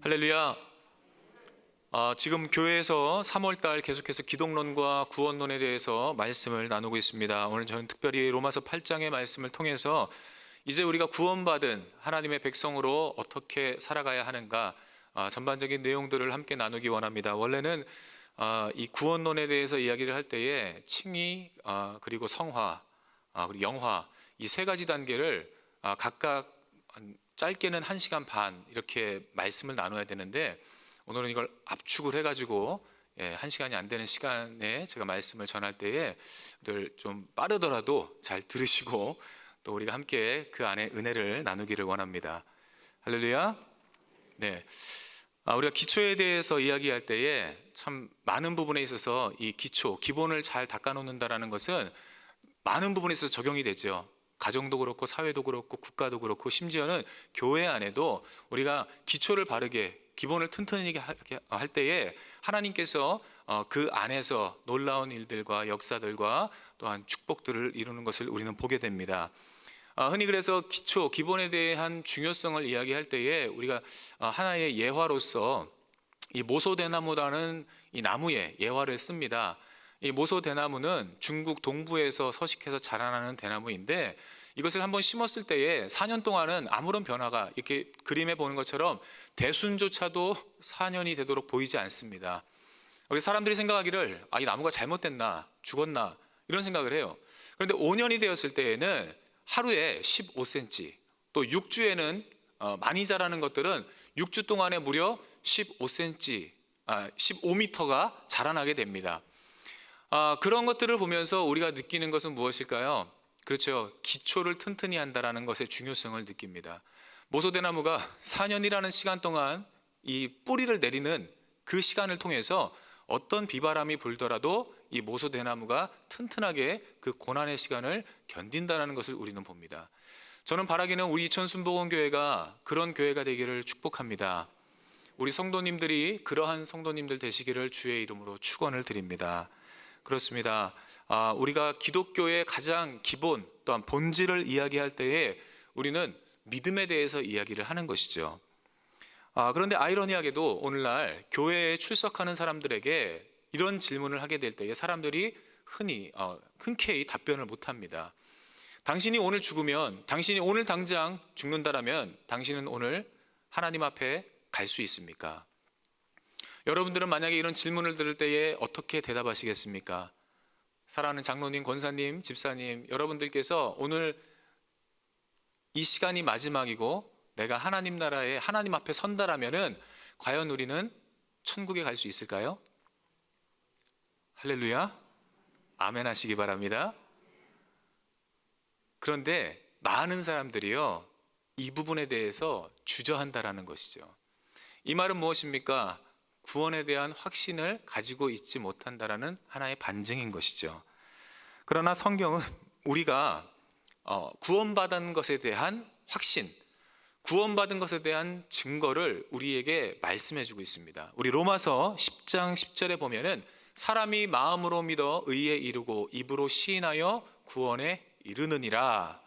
할렐루야. 지금 교회에서 3월달 계속해서 기독론과 구원론에 대해서 말씀을 나누고 있습니다. 오늘 저는 특별히 로마서 8장의 말씀을 통해서 이제 우리가 구원받은 하나님의 백성으로 어떻게 살아가야 하는가, 전반적인 내용들을 함께 나누기 원합니다. 원래는 이 구원론에 대해서 이야기를 할 때에 칭의, 그리고 성화, 그리고 영화, 이 세 가지 단계를 각각 짧게는 1시간 반 이렇게 말씀을 나눠야 되는데, 오늘은 이걸 압축을 해가지고 1시간이 안 되는 시간에 제가 말씀을 전할 때에 좀 빠르더라도 잘 들으시고 또 우리가 함께 그 안에 은혜를 나누기를 원합니다. 할렐루야. 네, 우리가 기초에 대해서 이야기할 때에 참 많은 부분에 있어서 이 기초, 기본을 잘 닦아놓는다라는 것은 많은 부분에 있어서 적용이 되죠. 가정도 그렇고 사회도 그렇고 국가도 그렇고 심지어는 교회 안에도 우리가 기초를 바르게, 기본을 튼튼하게 할 때에 하나님께서 그 안에서 놀라운 일들과 역사들과 또한 축복들을 이루는 것을 우리는 보게 됩니다. 흔히 그래서 기초, 기본에 대한 중요성을 이야기할 때에 우리가 하나의 예화로서 이 모소대나무라는 이 나무의 예화를 씁니다. 이 모소대나무는 중국 동부에서 서식해서 자라나는 대나무인데, 이것을 한번 심었을 때에 4년 동안은 아무런 변화가, 이렇게 그림에 보는 것처럼 대순조차도 4년이 되도록 보이지 않습니다. 우리 사람들이 생각하기를 이 나무가 잘못됐나, 죽었나, 이런 생각을 해요. 그런데 5년이 되었을 때에는 하루에 15cm, 또 6주에는 많이 자라는 것들은 6주 동안에 무려 15cm, 15m가 자라나게 됩니다. 그런 것들을 보면서 우리가 느끼는 것은 무엇일까요? 그렇죠. 기초를 튼튼히 한다는 것의 중요성을 느낍니다. 모소대나무가 4년이라는 시간 동안 이 뿌리를 내리는 그 시간을 통해서 어떤 비바람이 불더라도 이 모소대나무가 튼튼하게 그 고난의 시간을 견딘다는 것을 우리는 봅니다. 저는 바라기는 우리 이천순복음교회가 그런 교회가 되기를 축복합니다. 우리 성도님들이 그러한 성도님들 되시기를 주의 이름으로 축원을 드립니다. 그렇습니다. 우리가 기독교의 가장 기본 또한 본질을 이야기할 때에 우리는 믿음에 대해서 이야기를 하는 것이죠. 그런데 아이러니하게도 오늘날 교회에 출석하는 사람들에게 이런 질문을 하게 될 때에 사람들이 흔쾌히 답변을 못합니다. 당신이 오늘 죽으면, 당신이 오늘 당장 죽는다라면 당신은 오늘 하나님 앞에 갈 수 있습니까? 여러분들은 만약에 이런 질문을 들을 때에 어떻게 대답하시겠습니까? 사랑하는 장로님, 권사님, 집사님, 여러분들께서 오늘 이 시간이 마지막이고 내가 하나님 나라에 하나님 앞에 선다라면은 과연 우리는 천국에 갈 수 있을까요? 할렐루야. 아멘 하시기 바랍니다. 그런데 많은 사람들이요, 이 부분에 대해서 주저한다라는 것이죠. 이 말은 무엇입니까? 구원에 대한 확신을 가지고 있지 못한다라는 하나의 반증인 것이죠. 그러나 성경은 우리가 구원받은 것에 대한 확신, 구원받은 것에 대한 증거를 우리에게 말씀해주고 있습니다. 우리 로마서 10장 10절에 보면은 사람이 마음으로 믿어 의에 이르고 입으로 시인하여 구원에 이르느니라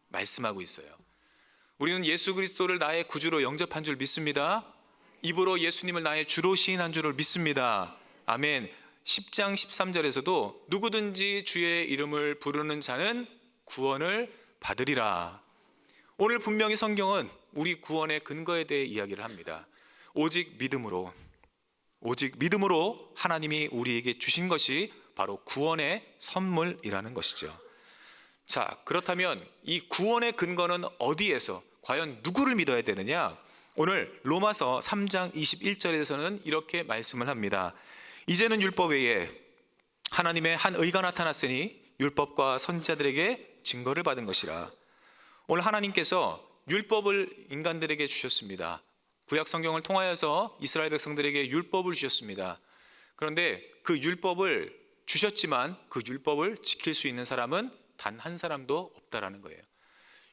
말씀하고 있어요. 우리는 예수 그리스도를 나의 구주로 영접한 줄 믿습니다. 입으로 예수님을 나의 주로 시인한 줄을 믿습니다. 아멘. 10장 13절에서도 누구든지 주의 이름을 부르는 자는 구원을 받으리라. 오늘 분명히 성경은 우리 구원의 근거에 대해 이야기를 합니다. 오직 믿음으로 하나님이 우리에게 주신 것이 바로 구원의 선물이라는 것이죠. 자, 그렇다면 이 구원의 근거는 어디에서, 과연 누구를 믿어야 되느냐? 오늘 로마서 3장 21절에서는 이렇게 말씀을 합니다. 이제는 율법 외에 하나님의 한 의가 나타났으니 율법과 선지자들에게 증거를 받은 것이라. 오늘 하나님께서 율법을 인간들에게 주셨습니다. 구약 성경을 통하여서 이스라엘 백성들에게 율법을 주셨습니다. 그런데 그 율법을 주셨지만 그 율법을 지킬 수 있는 사람은 단 한 사람도 없다라는 거예요.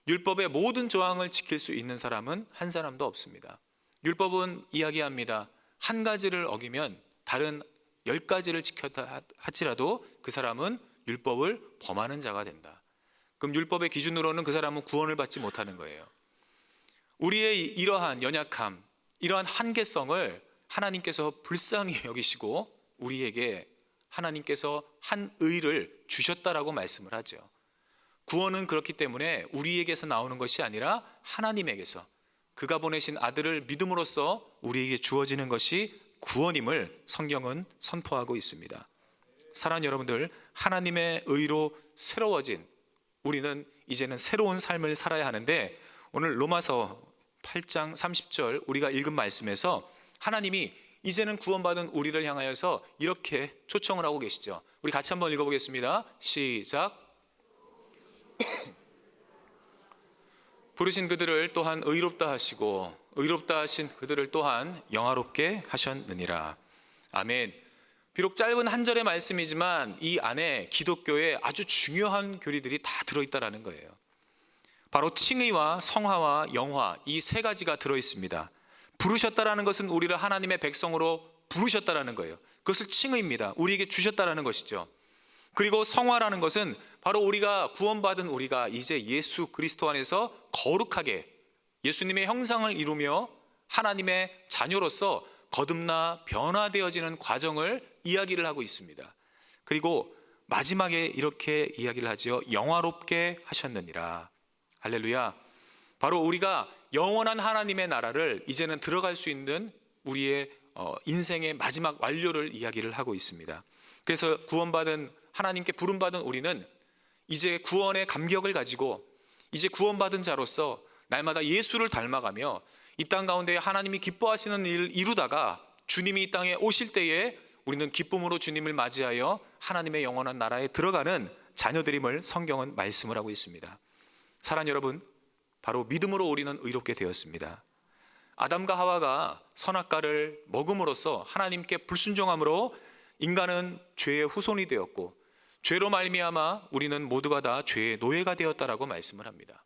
율법의 모든 조항을 지킬 수 있는 사람은 한 사람도 없습니다. 율법은 이야기합니다. 한 가지를 어기면 다른 10가지를 지켰다 할지라도 그 사람은 율법을 범하는 자가 된다. 그럼 율법의 기준으로는 그 사람은 구원을 받지 못하는 거예요. 우리의 이러한 연약함, 이러한 한계성을 하나님께서 불쌍히 여기시고 우리에게 하나님께서 한 의를 주셨다라고 말씀을 하죠. 구원은 그렇기 때문에 우리에게서 나오는 것이 아니라 하나님에게서, 그가 보내신 아들을 믿음으로써 우리에게 주어지는 것이 구원임을 성경은 선포하고 있습니다. 사랑하는 여러분들, 하나님의 의로 새로워진 우리는 이제는 새로운 삶을 살아야 하는데, 오늘 로마서 8장 30절 우리가 읽은 말씀에서 하나님이 이제는 구원받은 우리를 향하여서 이렇게 초청을 하고 계시죠. 우리 같이 한번 읽어보겠습니다. 시작. 부르신 그들을 또한 의롭다 하시고 의롭다 하신 그들을 또한 영화롭게 하셨느니라. 아멘. 비록 짧은 한 절의 말씀이지만 이 안에 기독교의 아주 중요한 교리들이 다 들어있다라는 거예요. 바로 칭의와 성화와 영화, 이 세 가지가 들어있습니다. 부르셨다라는 것은 우리를 하나님의 백성으로 부르셨다라는 거예요. 그것을 칭의입니다. 우리에게 주셨다라는 것이죠. 그리고 성화라는 것은 바로 우리가 구원받은 우리가 이제 예수 그리스도 안에서 거룩하게 예수님의 형상을 이루며 하나님의 자녀로서 거듭나 변화되어지는 과정을 이야기를 하고 있습니다. 그리고 마지막에 이렇게 이야기를 하지요. 영화롭게 하셨느니라. 할렐루야. 바로 우리가 영원한 하나님의 나라를 이제는 들어갈 수 있는 우리의 인생의 마지막 완료를 이야기를 하고 있습니다. 그래서 구원받은 하나님께 부름받은 우리는 이제 구원의 감격을 가지고 이제 구원받은 자로서 날마다 예수를 닮아가며 이 땅 가운데 하나님이 기뻐하시는 일을 이루다가 주님이 이 땅에 오실 때에 우리는 기쁨으로 주님을 맞이하여 하나님의 영원한 나라에 들어가는 자녀들임을 성경은 말씀을 하고 있습니다. 사랑하는 여러분, 바로 믿음으로 우리는 의롭게 되었습니다. 아담과 하와가 선악과를 먹음으로써 하나님께 불순종함으로 인간은 죄의 후손이 되었고 죄로 말미암아 우리는 모두가 다 죄의 노예가 되었다라고 말씀을 합니다.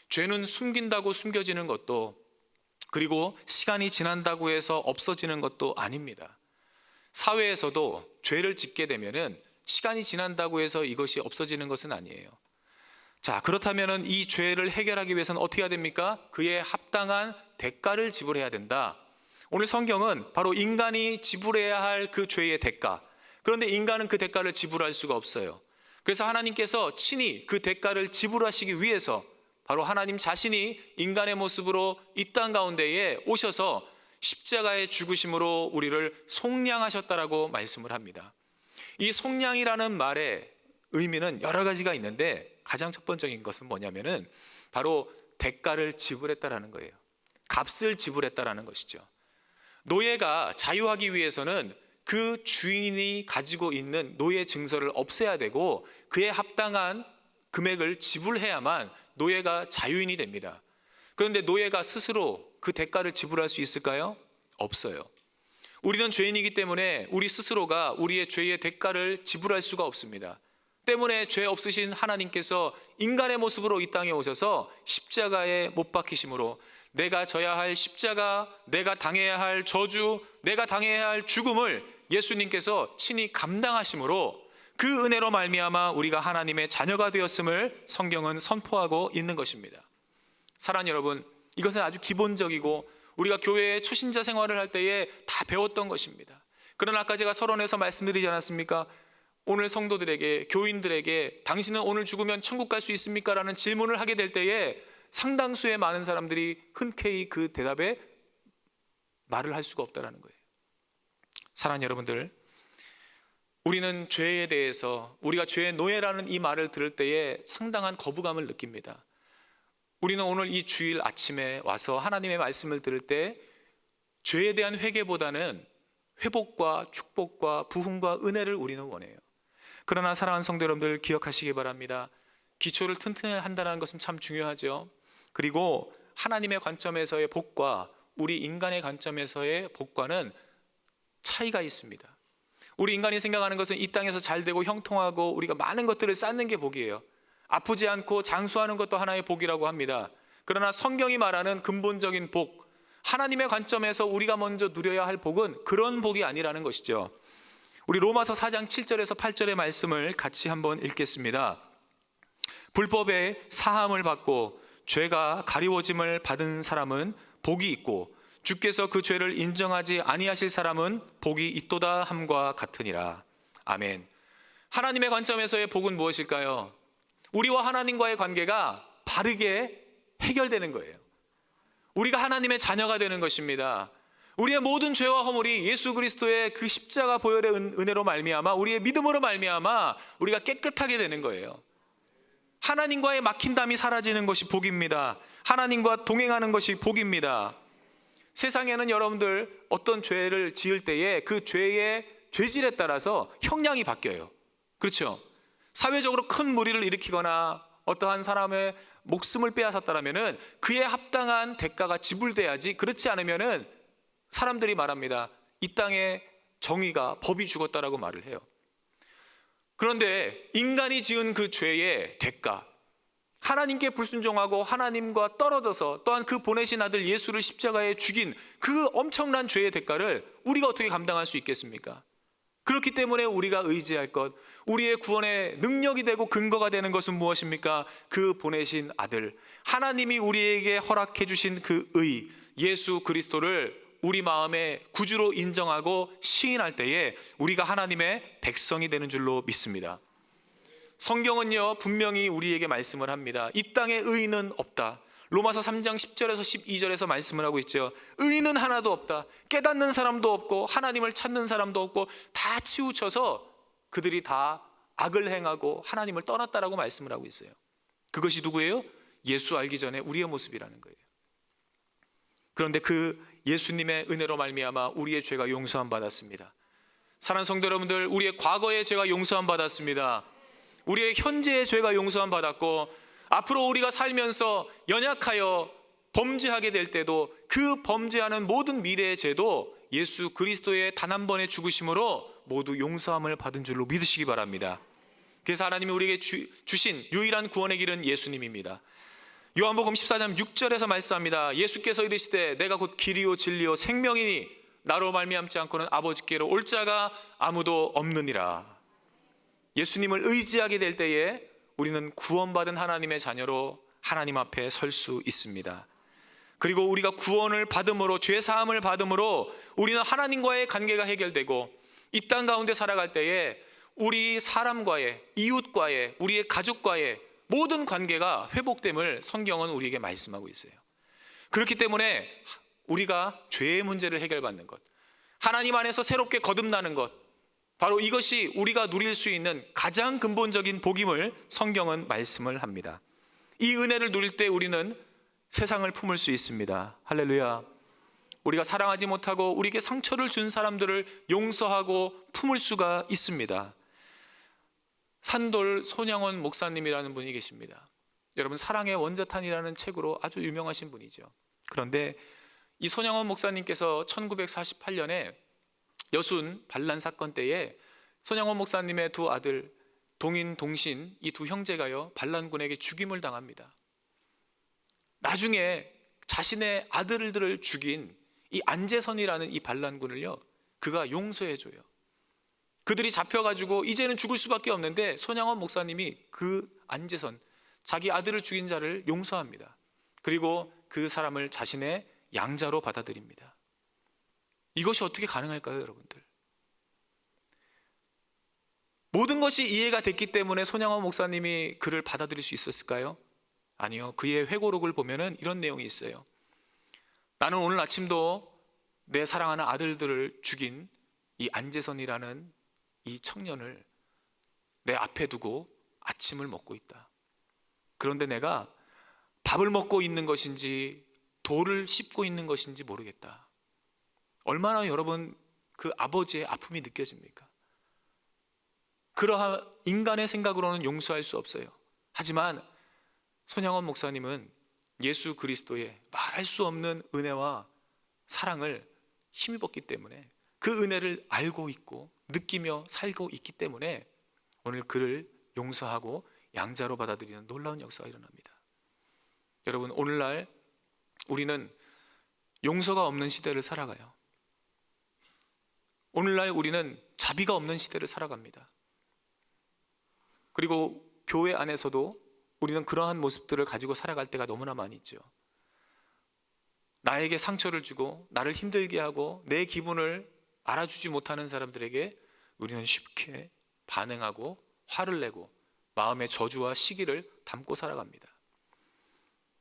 죄는 숨긴다고 숨겨지는 것도, 그리고 시간이 지난다고 해서 없어지는 것도 아닙니다. 사회에서도 죄를 짓게 되면은 시간이 지난다고 해서 이것이 없어지는 것은 아니에요. 자, 그렇다면은 이 죄를 해결하기 위해서는 어떻게 해야 됩니까? 그에 합당한 대가를 지불해야 된다. 오늘 성경은 바로 인간이 지불해야 할 그 죄의 대가, 그런데 인간은 그 대가를 지불할 수가 없어요. 그래서 하나님께서 친히 그 대가를 지불하시기 위해서 바로 하나님 자신이 인간의 모습으로 이 땅 가운데에 오셔서 십자가의 죽으심으로 우리를 속량하셨다라고 말씀을 합니다. 이 속량이라는 말의 의미는 여러 가지가 있는데 가장 첫 번째인 것은 뭐냐면은 바로 대가를 지불했다라는 거예요. 값을 지불했다라는 것이죠. 노예가 자유하기 위해서는 그 주인이 가지고 있는 노예 증서를 없애야 되고 그에 합당한 금액을 지불해야만 노예가 자유인이 됩니다. 그런데 노예가 스스로 그 대가를 지불할 수 있을까요? 없어요. 우리는 죄인이기 때문에 우리 스스로가 우리의 죄의 대가를 지불할 수가 없습니다. 때문에 죄 없으신 하나님께서 인간의 모습으로 이 땅에 오셔서 십자가에 못 박히심으로 내가 져야 할 십자가, 내가 당해야 할 저주, 내가 당해야 할 죽음을 예수님께서 친히 감당하심으로 그 은혜로 말미암아 우리가 하나님의 자녀가 되었음을 성경은 선포하고 있는 것입니다. 사랑하는 여러분, 이것은 아주 기본적이고 우리가 교회의 초신자 생활을 할 때에 다 배웠던 것입니다. 그러나 아까 제가 서론에서 말씀드리지 않았습니까? 오늘 성도들에게, 교인들에게 당신은 오늘 죽으면 천국 갈 수 있습니까? 라는 질문을 하게 될 때에 상당수의 많은 사람들이 흔쾌히 그 대답에 말을 할 수가 없다는 거예요. 사랑하는 여러분들, 우리는 죄에 대해서 우리가 죄의 노예라는 이 말을 들을 때에 상당한 거부감을 느낍니다. 우리는 오늘 이 주일 아침에 와서 하나님의 말씀을 들을 때 죄에 대한 회개보다는 회복과 축복과 부흥과 은혜를 우리는 원해요. 그러나 사랑하는 성도 여러분들 기억하시기 바랍니다. 기초를 튼튼히 한다는 것은 참 중요하죠. 그리고 하나님의 관점에서의 복과 우리 인간의 관점에서의 복과는 차이가 있습니다. 우리 인간이 생각하는 것은 이 땅에서 잘 되고 형통하고 우리가 많은 것들을 쌓는 게 복이에요. 아프지 않고 장수하는 것도 하나의 복이라고 합니다. 그러나 성경이 말하는 근본적인 복, 하나님의 관점에서 우리가 먼저 누려야 할 복은 그런 복이 아니라는 것이죠. 우리 로마서 4장 7절에서 8절의 말씀을 같이 한번 읽겠습니다. 불법의 사함을 받고 죄가 가리워짐을 받은 사람은 복이 있고 주께서 그 죄를 인정하지 아니하실 사람은 복이 있도다 함과 같으니라. 아멘. 하나님의 관점에서의 복은 무엇일까요? 우리와 하나님과의 관계가 바르게 해결되는 거예요. 우리가 하나님의 자녀가 되는 것입니다. 우리의 모든 죄와 허물이 예수 그리스도의 그 십자가 보혈의 은혜로 말미암아, 우리의 믿음으로 말미암아 우리가 깨끗하게 되는 거예요. 하나님과의 막힌담이 사라지는 것이 복입니다. 하나님과 동행하는 것이 복입니다. 세상에는 여러분들 어떤 죄를 지을 때에 그 죄의 죄질에 따라서 형량이 바뀌어요. 그렇죠? 사회적으로 큰 무리를 일으키거나 어떠한 사람의 목숨을 빼앗았다면 그에 합당한 대가가 지불돼야지, 그렇지 않으면 사람들이 말합니다. 이 땅에 정의가, 법이 죽었다라고 말을 해요. 그런데 인간이 지은 그 죄의 대가, 하나님께 불순종하고 하나님과 떨어져서 또한 그 보내신 아들 예수를 십자가에 죽인 그 엄청난 죄의 대가를 우리가 어떻게 감당할 수 있겠습니까? 그렇기 때문에 우리가 의지할 것, 우리의 구원의 능력이 되고 근거가 되는 것은 무엇입니까? 그 보내신 아들, 하나님이 우리에게 허락해 주신 그 의, 예수 그리스도를 우리 마음의 구주로 인정하고 시인할 때에 우리가 하나님의 백성이 되는 줄로 믿습니다. 성경은요, 분명히 우리에게 말씀을 합니다. 이 땅에 의인은 없다. 로마서 3장 10절에서 12절에서 말씀을 하고 있죠. 의인은 하나도 없다. 깨닫는 사람도 없고 하나님을 찾는 사람도 없고 다 치우쳐서 그들이 다 악을 행하고 하나님을 떠났다라고 말씀을 하고 있어요. 그것이 누구예요? 예수 알기 전에 우리의 모습이라는 거예요. 그런데 그 예수님의 은혜로 말미암아 우리의 죄가 용서함 받았습니다. 사랑하는 성도 여러분들, 우리의 과거의 죄가 용서함 받았습니다. 우리의 현재의 죄가 용서함 받았고, 앞으로 우리가 살면서 연약하여 범죄하게 될 때도 그 범죄하는 모든 미래의 죄도 예수 그리스도의 단 한 번의 죽으심으로 모두 용서함을 받은 줄로 믿으시기 바랍니다. 그래서 하나님이 우리에게 주신 유일한 구원의 길은 예수님입니다. 요한복음 14장 6절에서 말씀합니다. 예수께서 이르시되 내가 곧 길이요 진리요 생명이니 나로 말미암지 않고는 아버지께로 올 자가 아무도 없느니라. 예수님을 의지하게 될 때에 우리는 구원받은 하나님의 자녀로 하나님 앞에 설 수 있습니다. 그리고 우리가 구원을 받음으로, 죄사함을 받음으로 우리는 하나님과의 관계가 해결되고 이 땅 가운데 살아갈 때에 우리 사람과의, 이웃과의, 우리의 가족과의 모든 관계가 회복됨을 성경은 우리에게 말씀하고 있어요. 그렇기 때문에 우리가 죄의 문제를 해결받는 것, 하나님 안에서 새롭게 거듭나는 것, 바로 이것이 우리가 누릴 수 있는 가장 근본적인 복임을 성경은 말씀을 합니다. 이 은혜를 누릴 때 우리는 세상을 품을 수 있습니다. 할렐루야. 우리가 사랑하지 못하고 우리에게 상처를 준 사람들을 용서하고 품을 수가 있습니다. 산돌 손양원 목사님이라는 분이 계십니다. 여러분, 사랑의 원자탄이라는 책으로 아주 유명하신 분이죠. 그런데 이 손양원 목사님께서 1948년에 여순 반란 사건 때에 손양원 목사님의 두 아들 동인, 동신, 이 두 형제가요 반란군에게 죽임을 당합니다. 나중에 자신의 아들들을 죽인 이 안재선이라는 이 반란군을요 그가 용서해줘요. 그들이 잡혀가지고 이제는 죽을 수밖에 없는데 손양원 목사님이 그 안재선, 자기 아들을 죽인 자를 용서합니다. 그리고 그 사람을 자신의 양자로 받아들입니다. 이것이 어떻게 가능할까요, 여러분들? 모든 것이 이해가 됐기 때문에 손양원 목사님이 그를 받아들일 수 있었을까요? 아니요. 그의 회고록을 보면은 이런 내용이 있어요. 나는 오늘 아침도 내 사랑하는 아들들을 죽인 이 안재선이라는 이 청년을 내 앞에 두고 아침을 먹고 있다. 그런데 내가 밥을 먹고 있는 것인지 돌을 씹고 있는 것인지 모르겠다. 얼마나 여러분 그 아버지의 아픔이 느껴집니까? 그러한 인간의 생각으로는 용서할 수 없어요. 하지만 손양원 목사님은 예수 그리스도의 말할 수 없는 은혜와 사랑을 힘입었기 때문에 그 은혜를 알고 있고 느끼며 살고 있기 때문에 오늘 그를 용서하고 양자로 받아들이는 놀라운 역사가 일어납니다. 여러분, 오늘날 우리는 용서가 없는 시대를 살아가요. 오늘날 우리는 자비가 없는 시대를 살아갑니다. 그리고 교회 안에서도 우리는 그러한 모습들을 가지고 살아갈 때가 너무나 많이 있죠. 나에게 상처를 주고 나를 힘들게 하고 내 기분을 알아주지 못하는 사람들에게 우리는 쉽게 반응하고 화를 내고 마음의 저주와 시기를 담고 살아갑니다.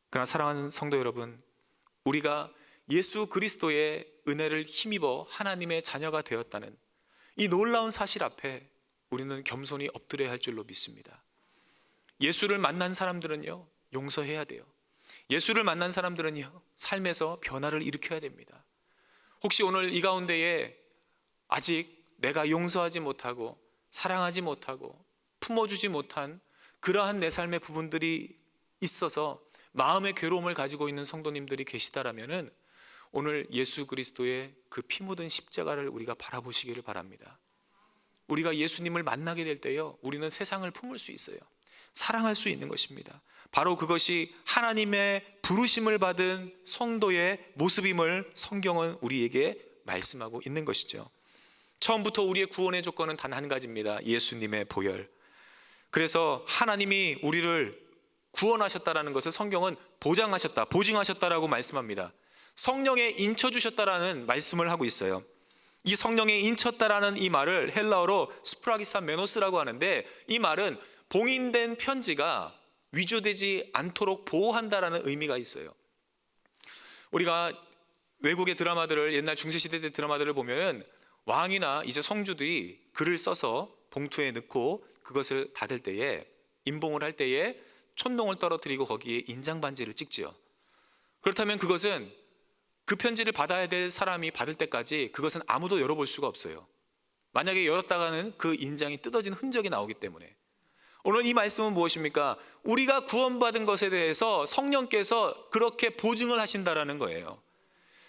그러나 사랑하는 성도 여러분, 우리가 예수 그리스도의 은혜를 힘입어 하나님의 자녀가 되었다는 이 놀라운 사실 앞에 우리는 겸손히 엎드려야 할 줄로 믿습니다. 예수를 만난 사람들은요, 용서해야 돼요. 예수를 만난 사람들은요, 삶에서 변화를 일으켜야 됩니다. 혹시 오늘 이 가운데에 아직 내가 용서하지 못하고 사랑하지 못하고 품어주지 못한 그러한 내 삶의 부분들이 있어서 마음의 괴로움을 가지고 있는 성도님들이 계시다라면은 오늘 예수 그리스도의 그 피 묻은 십자가를 우리가 바라보시기를 바랍니다. 우리가 예수님을 만나게 될 때요, 우리는 세상을 품을 수 있어요. 사랑할 수 있는 것입니다. 바로 그것이 하나님의 부르심을 받은 성도의 모습임을 성경은 우리에게 말씀하고 있는 것이죠. 처음부터 우리의 구원의 조건은 단 한 가지입니다. 예수님의 보혈. 그래서 하나님이 우리를 구원하셨다라는 것을 성경은 보장하셨다, 보증하셨다라고 말씀합니다. 성령에 인쳐 주셨다라는 말씀을 하고 있어요. 이 성령에 인쳤다라는 이 말을 헬라어로 스프라기사 메노스라고 하는데, 이 말은 봉인된 편지가 위조되지 않도록 보호한다라는 의미가 있어요. 우리가 외국의 드라마들을, 옛날 중세시대 때 드라마들을 보면은 왕이나 이제 성주들이 글을 써서 봉투에 넣고 그것을 닫을 때에, 임봉을 할 때에 촌농을 떨어뜨리고 거기에 인장 반지를 찍지요. 그렇다면 그것은 그 편지를 받아야 될 사람이 받을 때까지 그것은 아무도 열어볼 수가 없어요. 만약에 열었다가는 그 인장이 뜯어진 흔적이 나오기 때문에. 오늘 이 말씀은 무엇입니까? 우리가 구원받은 것에 대해서 성령께서 그렇게 보증을 하신다라는 거예요.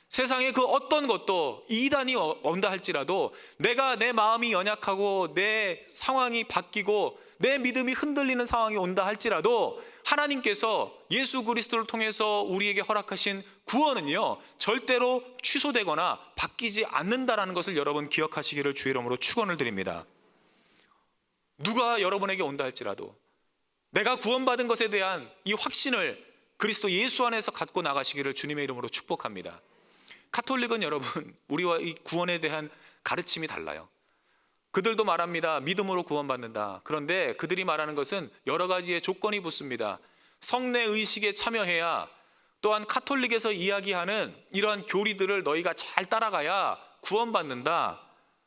세상에 그 어떤 것도 이단이 온다 할지라도, 내가 내 마음이 연약하고 내 상황이 바뀌고 내 믿음이 흔들리는 상황이 온다 할지라도 하나님께서 예수 그리스도를 통해서 우리에게 허락하신 구원은요, 절대로 취소되거나 바뀌지 않는다라는 것을 여러분 기억하시기를 주의 이름으로 축원을 드립니다. 누가 여러분에게 온다 할지라도 내가 구원받은 것에 대한 이 확신을 그리스도 예수 안에서 갖고 나가시기를 주님의 이름으로 축복합니다. 가톨릭은 여러분, 우리와 이 구원에 대한 가르침이 달라요. 그들도 말합니다. 믿음으로 구원받는다. 그런데 그들이 말하는 것은 여러 가지의 조건이 붙습니다. 성례 의식에 참여해야, 또한 가톨릭에서 이야기하는 이러한 교리들을 너희가 잘 따라가야 구원받는다.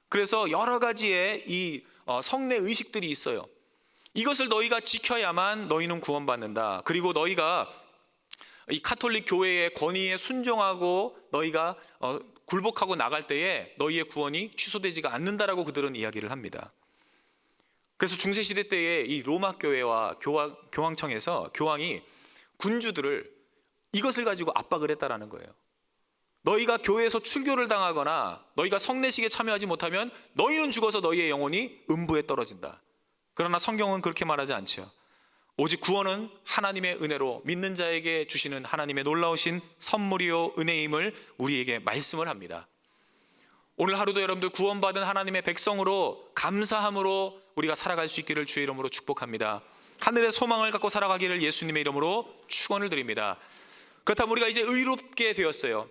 그래서 여러 가지의 이 성례 의식들이 있어요. 이것을 너희가 지켜야만 너희는 구원받는다. 그리고 너희가 이 가톨릭 교회의 권위에 순종하고 너희가 굴복하고 나갈 때에 너희의 구원이 취소되지가 않는다라고 그들은 이야기를 합니다. 그래서 중세시대 때에 이 로마 교회와 교황청에서 교황이 군주들을 이것을 가지고 압박을 했다라는 거예요. 너희가 교회에서 출교를 당하거나 너희가 성례식에 참여하지 못하면 너희는 죽어서 너희의 영혼이 음부에 떨어진다. 그러나 성경은 그렇게 말하지 않죠. 오직 구원은 하나님의 은혜로 믿는 자에게 주시는 하나님의 놀라우신 선물이요 은혜임을 우리에게 말씀을 합니다. 오늘 하루도 여러분들 구원받은 하나님의 백성으로 감사함으로 우리가 살아갈 수 있기를 주의 이름으로 축복합니다. 하늘의 소망을 갖고 살아가기를 예수님의 이름으로 축원을 드립니다. 그렇다면 우리가 이제 의롭게 되었어요.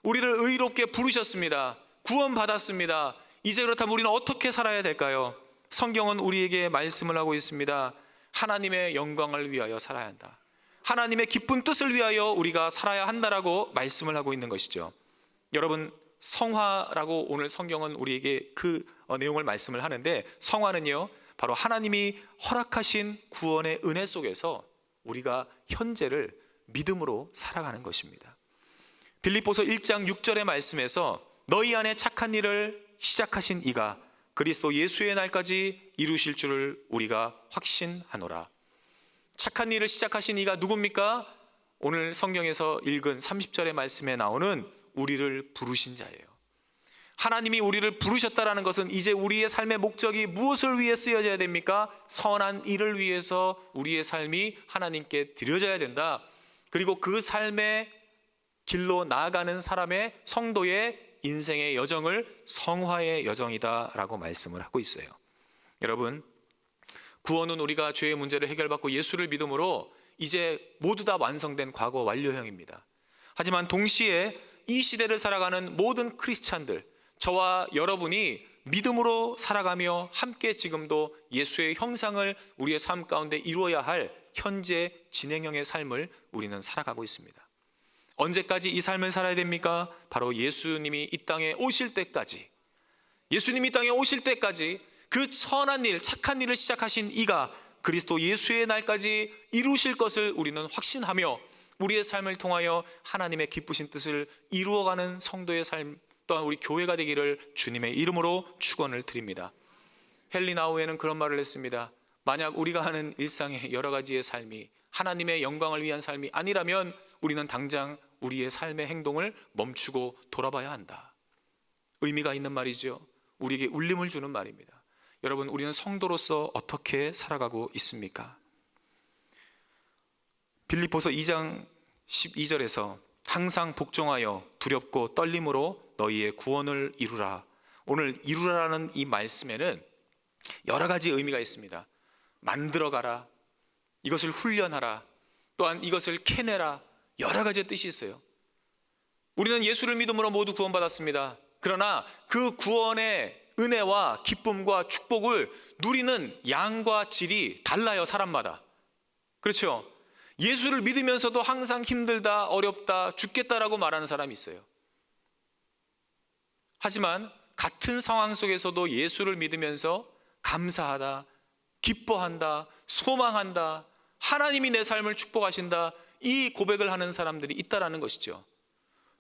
우리를 의롭게 부르셨습니다. 구원받았습니다. 이제 그렇다면 우리는 어떻게 살아야 될까요? 성경은 우리에게 말씀을 하고 있습니다. 하나님의 영광을 위하여 살아야 한다. 하나님의 기쁜 뜻을 위하여 우리가 살아야 한다라고 말씀을 하고 있는 것이죠. 여러분, 성화라고 오늘 성경은 우리에게 그 내용을 말씀을 하는데, 성화는요 바로 하나님이 허락하신 구원의 은혜 속에서 우리가 현재를 믿음으로 살아가는 것입니다. 빌립보서 1장 6절의 말씀에서 너희 안에 착한 일을 시작하신 이가 그리스도 예수의 날까지 이루실 줄을 우리가 확신하노라. 착한 일을 시작하신 이가 누굽니까? 오늘 성경에서 읽은 30절의 말씀에 나오는 우리를 부르신 자예요. 하나님이 우리를 부르셨다라는 것은 이제 우리의 삶의 목적이 무엇을 위해 쓰여져야 됩니까? 선한 일을 위해서 우리의 삶이 하나님께 드려져야 된다. 그리고 그 삶의 길로 나아가는 사람의 성도의 인생의 여정을 성화의 여정이다라고 말씀을 하고 있어요. 여러분, 구원은 우리가 죄의 문제를 해결받고 예수를 믿음으로 이제 모두 다 완성된 과거 완료형입니다. 하지만 동시에 이 시대를 살아가는 모든 크리스찬들, 저와 여러분이 믿음으로 살아가며 함께 지금도 예수의 형상을 우리의 삶 가운데 이루어야 할 현재 진행형의 삶을 우리는 살아가고 있습니다. 언제까지 이 삶을 살아야 됩니까? 바로 예수님이 이 땅에 오실 때까지, 예수님이 이 땅에 오실 때까지 그 선한 일, 착한 일을 시작하신 이가 그리스도 예수의 날까지 이루실 것을 우리는 확신하며 우리의 삶을 통하여 하나님의 기쁘신 뜻을 이루어가는 성도의 삶, 또한 우리 교회가 되기를 주님의 이름으로 축원을 드립니다. 헨리 나우에는 그런 말을 했습니다. 만약 우리가 하는 일상의 여러 가지의 삶이 하나님의 영광을 위한 삶이 아니라면 우리는 당장 우리의 삶의 행동을 멈추고 돌아봐야 한다. 의미가 있는 말이죠. 우리에게 울림을 주는 말입니다. 여러분, 우리는 성도로서 어떻게 살아가고 있습니까? 빌립보서 2장 12절에서 항상 복종하여 두렵고 떨림으로 너희의 구원을 이루라. 오늘 이루라라는 이 말씀에는 여러 가지 의미가 있습니다. 만들어가라, 이것을 훈련하라, 또한 이것을 캐내라, 여러 가지의 뜻이 있어요. 우리는 예수를 믿음으로 모두 구원받았습니다. 그러나 그 구원의 은혜와 기쁨과 축복을 누리는 양과 질이 달라요, 사람마다. 그렇죠? 예수를 믿으면서도 항상 힘들다, 어렵다, 죽겠다라고 말하는 사람이 있어요. 하지만 같은 상황 속에서도 예수를 믿으면서 감사하다, 기뻐한다, 소망한다, 하나님이 내 삶을 축복하신다, 이 고백을 하는 사람들이 있다라는 것이죠.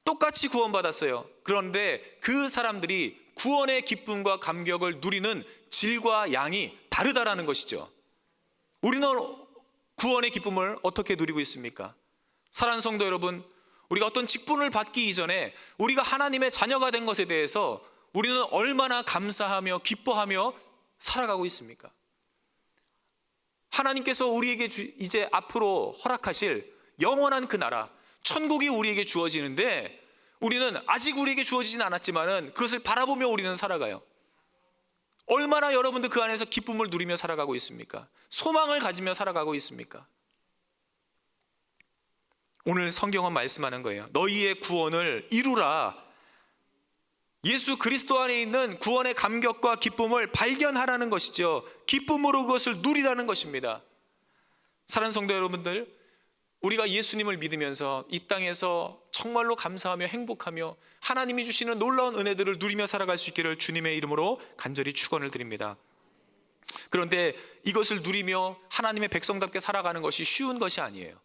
똑같이 구원받았어요. 그런데 그 사람들이 구원의 기쁨과 감격을 누리는 질과 양이 다르다라는 것이죠. 우리는 구원의 기쁨을 어떻게 누리고 있습니까? 사랑하는 성도 여러분, 우리가 어떤 직분을 받기 이전에 우리가 하나님의 자녀가 된 것에 대해서 우리는 얼마나 감사하며 기뻐하며 살아가고 있습니까? 하나님께서 우리에게 이제 앞으로 허락하실 영원한 그 나라, 천국이 우리에게 주어지는데 우리는 아직 우리에게 주어지진 않았지만은 그것을 바라보며 우리는 살아가요. 얼마나 여러분들 그 안에서 기쁨을 누리며 살아가고 있습니까? 소망을 가지며 살아가고 있습니까? 오늘 성경은 말씀하는 거예요. 너희의 구원을 이루라. 예수 그리스도 안에 있는 구원의 감격과 기쁨을 발견하라는 것이죠. 기쁨으로 그것을 누리라는 것입니다. 사랑하는 성도 여러분들, 우리가 예수님을 믿으면서 이 땅에서 정말로 감사하며 행복하며 하나님이 주시는 놀라운 은혜들을 누리며 살아갈 수 있기를 주님의 이름으로 간절히 축원을 드립니다. 그런데 이것을 누리며 하나님의 백성답게 살아가는 것이 쉬운 것이 아니에요.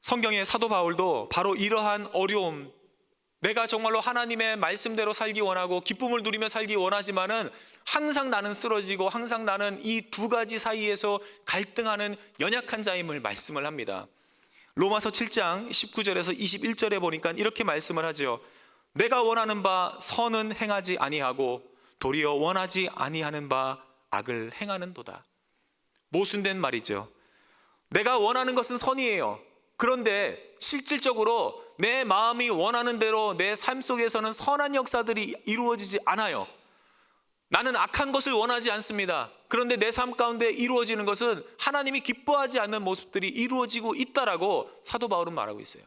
성경의 사도 바울도 바로 이러한 어려움, 내가 정말로 하나님의 말씀대로 살기 원하고 기쁨을 누리며 살기 원하지만은 항상 나는 쓰러지고 항상 나는 이 두 가지 사이에서 갈등하는 연약한 자임을 말씀을 합니다. 로마서 7장 19절에서 21절에 보니까 이렇게 말씀을 하죠. 내가 원하는 바 선은 행하지 아니하고 도리어 원하지 아니하는 바 악을 행하는도다. 모순된 말이죠. 내가 원하는 것은 선이에요. 그런데 실질적으로 내 마음이 원하는 대로 내 삶 속에서는 선한 역사들이 이루어지지 않아요. 나는 악한 것을 원하지 않습니다. 그런데 내 삶 가운데 이루어지는 것은 하나님이 기뻐하지 않는 모습들이 이루어지고 있다라고 사도 바울은 말하고 있어요.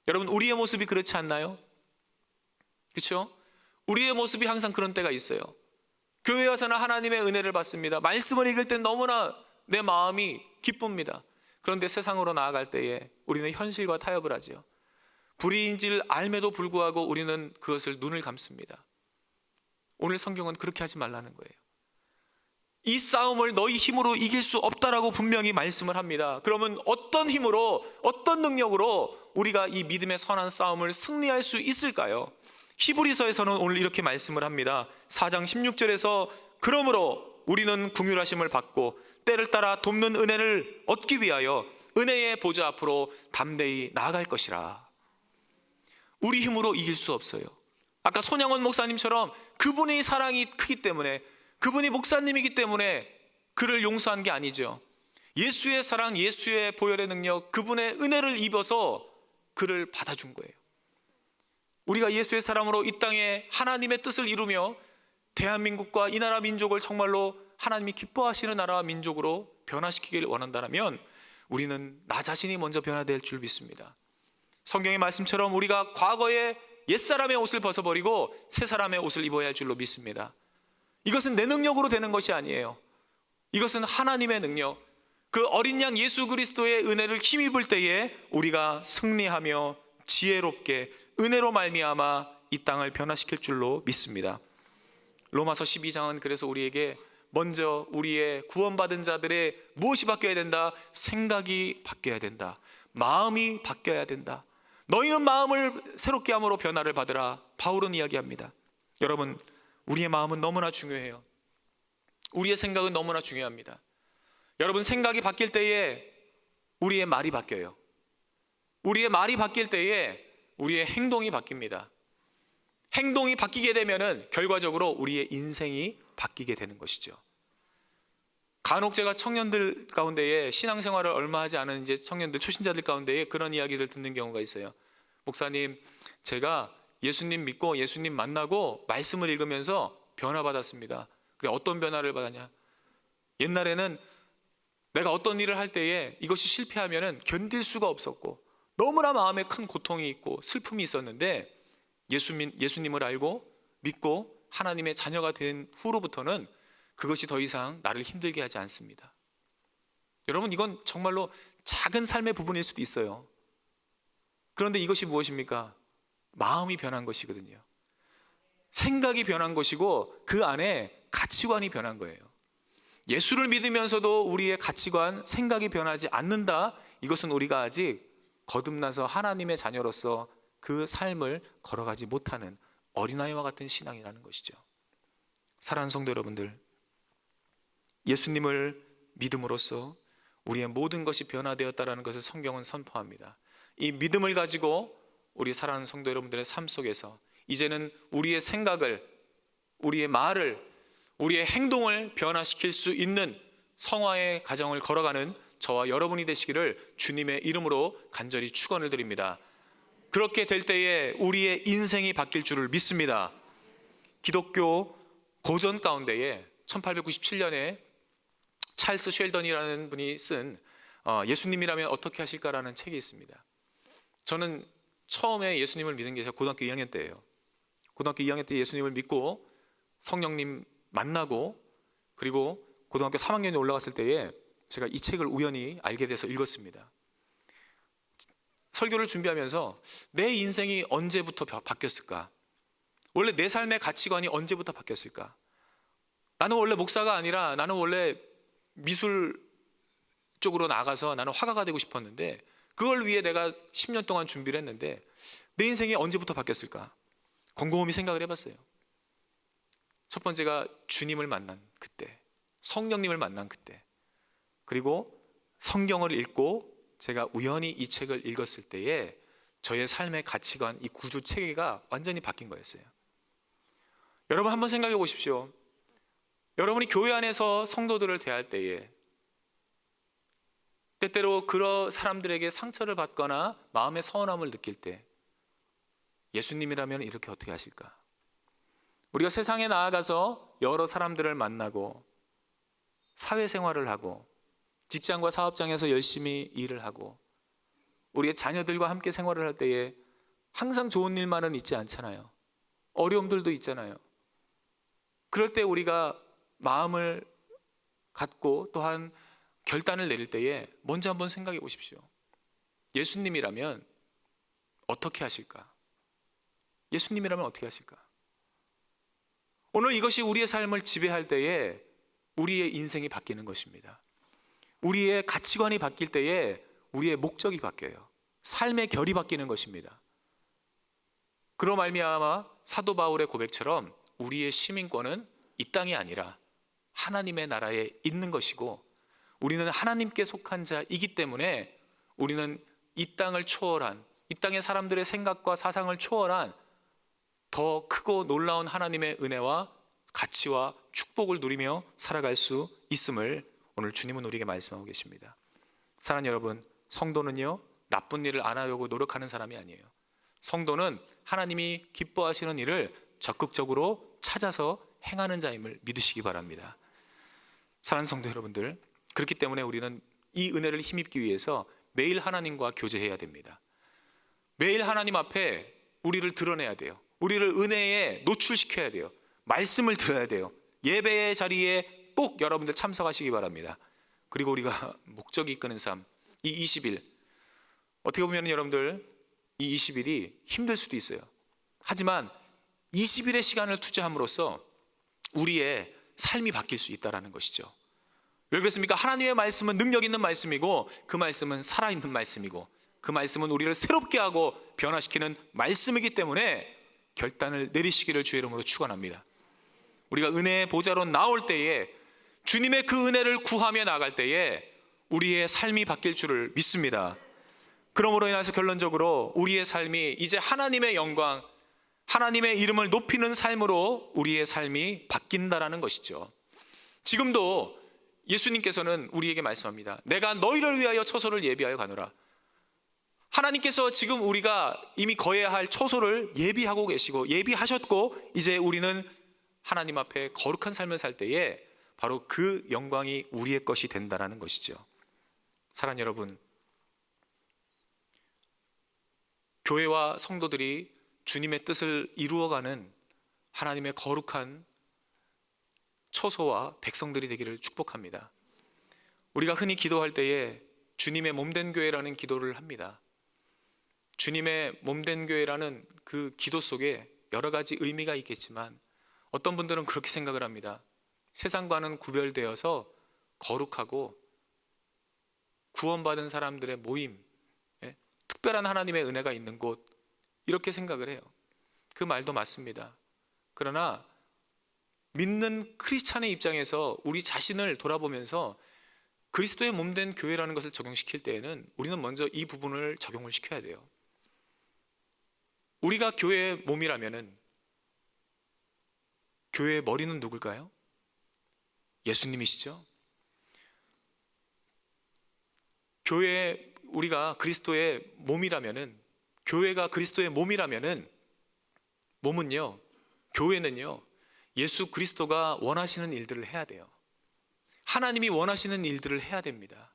여러분, 우리의 모습이 그렇지 않나요? 그렇죠? 우리의 모습이 항상 그런 때가 있어요. 교회 와서는 하나님의 은혜를 받습니다. 말씀을 읽을 땐 너무나 내 마음이 기쁩니다. 그런데 세상으로 나아갈 때에 우리는 현실과 타협을 하죠. 불의인 줄 알매도 불구하고 우리는 그것을 눈을 감습니다. 오늘 성경은 그렇게 하지 말라는 거예요. 이 싸움을 너희 힘으로 이길 수 없다라고 분명히 말씀을 합니다. 그러면 어떤 힘으로, 어떤 능력으로 우리가 이 믿음의 선한 싸움을 승리할 수 있을까요? 히브리서에서는 오늘 이렇게 말씀을 합니다. 4장 16절에서 그러므로 우리는 긍휼하심을 받고 때를 따라 돕는 은혜를 얻기 위하여 은혜의 보좌 앞으로 담대히 나아갈 것이라. 우리 힘으로 이길 수 없어요. 아까 손양원 목사님처럼 그분의 사랑이 크기 때문에, 그분이 목사님이기 때문에 그를 용서한 게 아니죠. 예수의 사랑, 예수의 보혈의 능력, 그분의 은혜를 입어서 그를 받아준 거예요. 우리가 예수의 사랑으로 이 땅에 하나님의 뜻을 이루며 대한민국과 이 나라 민족을 정말로 하나님이 기뻐하시는 나라와 민족으로 변화시키길 원한다면 우리는 나 자신이 먼저 변화될 줄 믿습니다. 성경의 말씀처럼 우리가 과거의 옛사람의 옷을 벗어버리고 새 사람의 옷을 입어야 할 줄로 믿습니다. 이것은 내 능력으로 되는 것이 아니에요. 이것은 하나님의 능력, 그 어린 양 예수 그리스도의 은혜를 힘입을 때에 우리가 승리하며 지혜롭게 은혜로 말미암아 이 땅을 변화시킬 줄로 믿습니다. 로마서 12장은 그래서 우리에게 먼저 우리의 구원받은 자들의 무엇이 바뀌어야 된다? 생각이 바뀌어야 된다. 마음이 바뀌어야 된다. 너희는 마음을 새롭게 함으로 변화를 받으라. 바울은 이야기합니다. 여러분, 우리의 마음은 너무나 중요해요. 우리의 생각은 너무나 중요합니다. 여러분, 생각이 바뀔 때에 우리의 말이 바뀌어요. 우리의 말이 바뀔 때에 우리의 행동이 바뀝니다. 행동이 바뀌게 되면은 결과적으로 우리의 인생이 바뀌게 되는 것이죠. 간혹 제가 청년들 가운데에 신앙생활을 얼마 하지 않은 이제 청년들, 초신자들 가운데에 그런 이야기를 듣는 경우가 있어요. 목사님, 제가 예수님 믿고 예수님 만나고 말씀을 읽으면서 변화받았습니다. 그래, 어떤 변화를 받았냐? 옛날에는 내가 어떤 일을 할 때에 이것이 실패하면은 견딜 수가 없었고 너무나 마음에 큰 고통이 있고 슬픔이 있었는데 예수님을 알고 믿고 하나님의 자녀가 된 후로부터는 그것이 더 이상 나를 힘들게 하지 않습니다. 여러분, 이건 정말로 작은 삶의 부분일 수도 있어요. 그런데 이것이 무엇입니까? 마음이 변한 것이거든요. 생각이 변한 것이고 그 안에 가치관이 변한 거예요. 예수를 믿으면서도 우리의 가치관, 생각이 변하지 않는다. 이것은 우리가 아직 거듭나서 하나님의 자녀로서 그 삶을 걸어가지 못하는 어린아이와 같은 신앙이라는 것이죠. 사랑하는 성도 여러분들, 예수님을 믿음으로써 우리의 모든 것이 변화되었다는 것을 성경은 선포합니다. 이 믿음을 가지고 우리 사랑하는 성도 여러분들의 삶 속에서 이제는 우리의 생각을, 우리의 말을, 우리의 행동을 변화시킬 수 있는 성화의 가정을 걸어가는 저와 여러분이 되시기를 주님의 이름으로 간절히 축원을 드립니다. 그렇게 될 때에 우리의 인생이 바뀔 줄을 믿습니다. 기독교 고전 가운데에 1897년에 찰스 쉘던이라는 분이 쓴 예수님이라면 어떻게 하실까라는 책이 있습니다. 저는 처음에 예수님을 믿은 게 제가 고등학교 2학년 때예요. 고등학교 2학년 때 예수님을 믿고 성령님 만나고 그리고 고등학교 3학년에 올라갔을 때에 제가 이 책을 우연히 알게 돼서 읽었습니다. 설교를 준비하면서 내 인생이 언제부터 바뀌었을까? 원래 내 삶의 가치관이 언제부터 바뀌었을까? 나는 원래 목사가 아니라 나는 원래 미술 쪽으로 나가서 나는 화가가 되고 싶었는데 그걸 위해 내가 10년 동안 준비를 했는데 내 인생이 언제부터 바뀌었을까? 곰곰이 생각을 해봤어요. 첫 번째가 주님을 만난 그때, 성령님을 만난 그때, 그리고 성경을 읽고 제가 우연히 이 책을 읽었을 때에 저의 삶의 가치관, 이 구조 체계가 완전히 바뀐 거였어요. 여러분 한번 생각해 보십시오. 여러분이 교회 안에서 성도들을 대할 때에 때때로 그런 사람들에게 상처를 받거나 마음의 서운함을 느낄 때 예수님이라면 이렇게 어떻게 하실까? 우리가 세상에 나아가서 여러 사람들을 만나고 사회생활을 하고 직장과 사업장에서 열심히 일을 하고 우리의 자녀들과 함께 생활을 할 때에 항상 좋은 일만은 있지 않잖아요. 어려움들도 있잖아요. 그럴 때 우리가 마음을 갖고 또한 결단을 내릴 때에 먼저 한번 생각해 보십시오. 예수님이라면 어떻게 하실까? 예수님이라면 어떻게 하실까? 오늘 이것이 우리의 삶을 지배할 때에 우리의 인생이 바뀌는 것입니다. 우리의 가치관이 바뀔 때에 우리의 목적이 바뀌어요. 삶의 결이 바뀌는 것입니다. 그로 말미암아 사도 바울의 고백처럼 우리의 시민권은 이 땅이 아니라 하나님의 나라에 있는 것이고 우리는 하나님께 속한 자이기 때문에 우리는 이 땅을 초월한, 이 땅의 사람들의 생각과 사상을 초월한 더 크고 놀라운 하나님의 은혜와 가치와 축복을 누리며 살아갈 수 있음을 오늘 주님은 우리에게 말씀하고 계십니다. 사랑하는 여러분, 성도는요 나쁜 일을 안 하려고 노력하는 사람이 아니에요. 성도는 하나님이 기뻐하시는 일을 적극적으로 찾아서 행하는 자임을 믿으시기 바랍니다. 사랑하는 성도 여러분들, 그렇기 때문에 우리는 이 은혜를 힘입기 위해서 매일 하나님과 교제해야 됩니다. 매일 하나님 앞에 우리를 드러내야 돼요. 우리를 은혜에 노출시켜야 돼요. 말씀을 들어야 돼요. 예배의 자리에 꼭 여러분들 참석하시기 바랍니다. 그리고 우리가 목적이 이끄는 삶, 이 20일, 어떻게 보면 여러분들 이 20일이 힘들 수도 있어요. 하지만 20일의 시간을 투자함으로써 우리의 삶이 바뀔 수 있다는 것이죠. 왜 그렇습니까? 하나님의 말씀은 능력 있는 말씀이고, 그 말씀은 살아있는 말씀이고, 그 말씀은 우리를 새롭게 하고 변화시키는 말씀이기 때문에 결단을 내리시기를 주의 이름으로 축원합니다. 우리가 은혜의 보좌로 나올 때에, 주님의 그 은혜를 구하며 나갈 때에 우리의 삶이 바뀔 줄을 믿습니다. 그러므로 인해서 결론적으로 우리의 삶이 이제 하나님의 영광, 하나님의 이름을 높이는 삶으로 우리의 삶이 바뀐다라는 것이죠. 지금도 예수님께서는 우리에게 말씀합니다. 내가 너희를 위하여 처소를 예비하여 가노라. 하나님께서 지금 우리가 이미 거해야 할 처소를 예비하고 계시고 예비하셨고, 이제 우리는 하나님 앞에 거룩한 삶을 살 때에 바로 그 영광이 우리의 것이 된다는 것이죠. 사랑하는 여러분, 교회와 성도들이 주님의 뜻을 이루어가는 하나님의 거룩한 처소와 백성들이 되기를 축복합니다. 우리가 흔히 기도할 때에 주님의 몸된 교회라는 기도를 합니다. 주님의 몸된 교회라는 그 기도 속에 여러 가지 의미가 있겠지만, 어떤 분들은 그렇게 생각을 합니다. 세상과는 구별되어서 거룩하고 구원받은 사람들의 모임, 특별한 하나님의 은혜가 있는 곳, 이렇게 생각을 해요. 그 말도 맞습니다. 그러나 믿는 크리스찬의 입장에서 우리 자신을 돌아보면서 그리스도의 몸된 교회라는 것을 적용시킬 때에는 우리는 먼저 이 부분을 적용을 시켜야 돼요. 우리가 교회의 몸이라면은 교회의 머리는 누굴까요? 예수님이시죠. 교회, 우리가 그리스도의 몸이라면은, 교회가 그리스도의 몸이라면은, 몸은요, 교회는요, 예수 그리스도가 원하시는 일들을 해야 돼요. 하나님이 원하시는 일들을 해야 됩니다.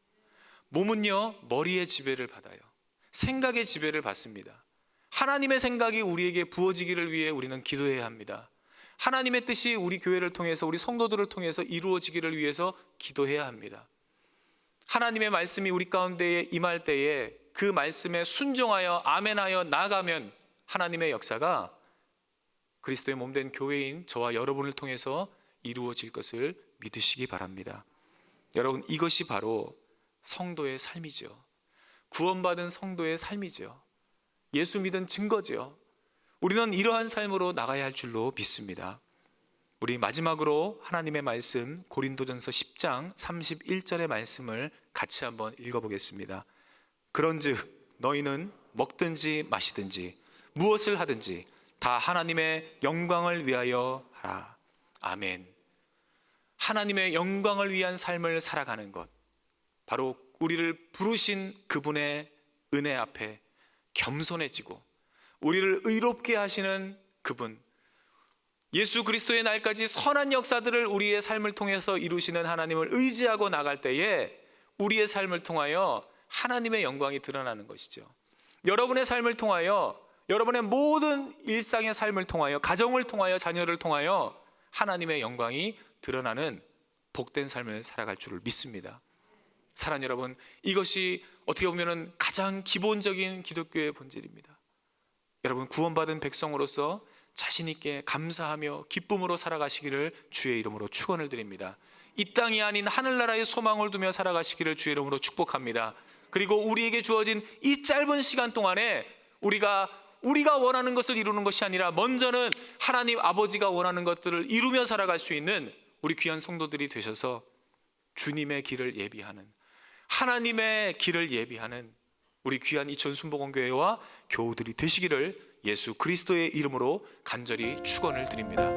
몸은요, 머리의 지배를 받아요. 생각의 지배를 받습니다. 하나님의 생각이 우리에게 부어지기를 위해 우리는 기도해야 합니다. 하나님의 뜻이 우리 교회를 통해서, 우리 성도들을 통해서 이루어지기를 위해서 기도해야 합니다. 하나님의 말씀이 우리 가운데에 임할 때에 그 말씀에 순종하여 아멘하여 나아가면 하나님의 역사가 그리스도의 몸된 교회인 저와 여러분을 통해서 이루어질 것을 믿으시기 바랍니다. 여러분, 이것이 바로 성도의 삶이죠. 구원받은 성도의 삶이죠. 예수 믿은 증거죠. 우리는 이러한 삶으로 나가야 할 줄로 믿습니다. 우리 마지막으로 하나님의 말씀, 고린도전서 10장 31절의 말씀을 같이 한번 읽어보겠습니다. 그런즉 너희는 먹든지 마시든지 무엇을 하든지 다 하나님의 영광을 위하여 하라. 아멘. 하나님의 영광을 위한 삶을 살아가는 것, 바로 우리를 부르신 그분의 은혜 앞에 겸손해지고 우리를 의롭게 하시는 그분, 예수 그리스도의 날까지 선한 역사들을 우리의 삶을 통해서 이루시는 하나님을 의지하고 나갈 때에 우리의 삶을 통하여 하나님의 영광이 드러나는 것이죠. 여러분의 삶을 통하여, 여러분의 모든 일상의 삶을 통하여, 가정을 통하여, 자녀를 통하여 하나님의 영광이 드러나는 복된 삶을 살아갈 줄을 믿습니다. 사랑하는 여러분, 이것이 어떻게 보면 가장 기본적인 기독교의 본질입니다. 여러분, 구원받은 백성으로서 자신 있게 감사하며 기쁨으로 살아가시기를 주의 이름으로 축원을 드립니다. 이 땅이 아닌 하늘나라의 소망을 두며 살아가시기를 주의 이름으로 축복합니다. 그리고 우리에게 주어진 이 짧은 시간 동안에 우리가 원하는 것을 이루는 것이 아니라 먼저는 하나님 아버지가 원하는 것들을 이루며 살아갈 수 있는 우리 귀한 성도들이 되셔서 주님의 길을 예비하는, 하나님의 길을 예비하는 우리 귀한 이천 순복음교회와 교우들이 되시기를 예수 그리스도의 이름으로 간절히 축원을 드립니다.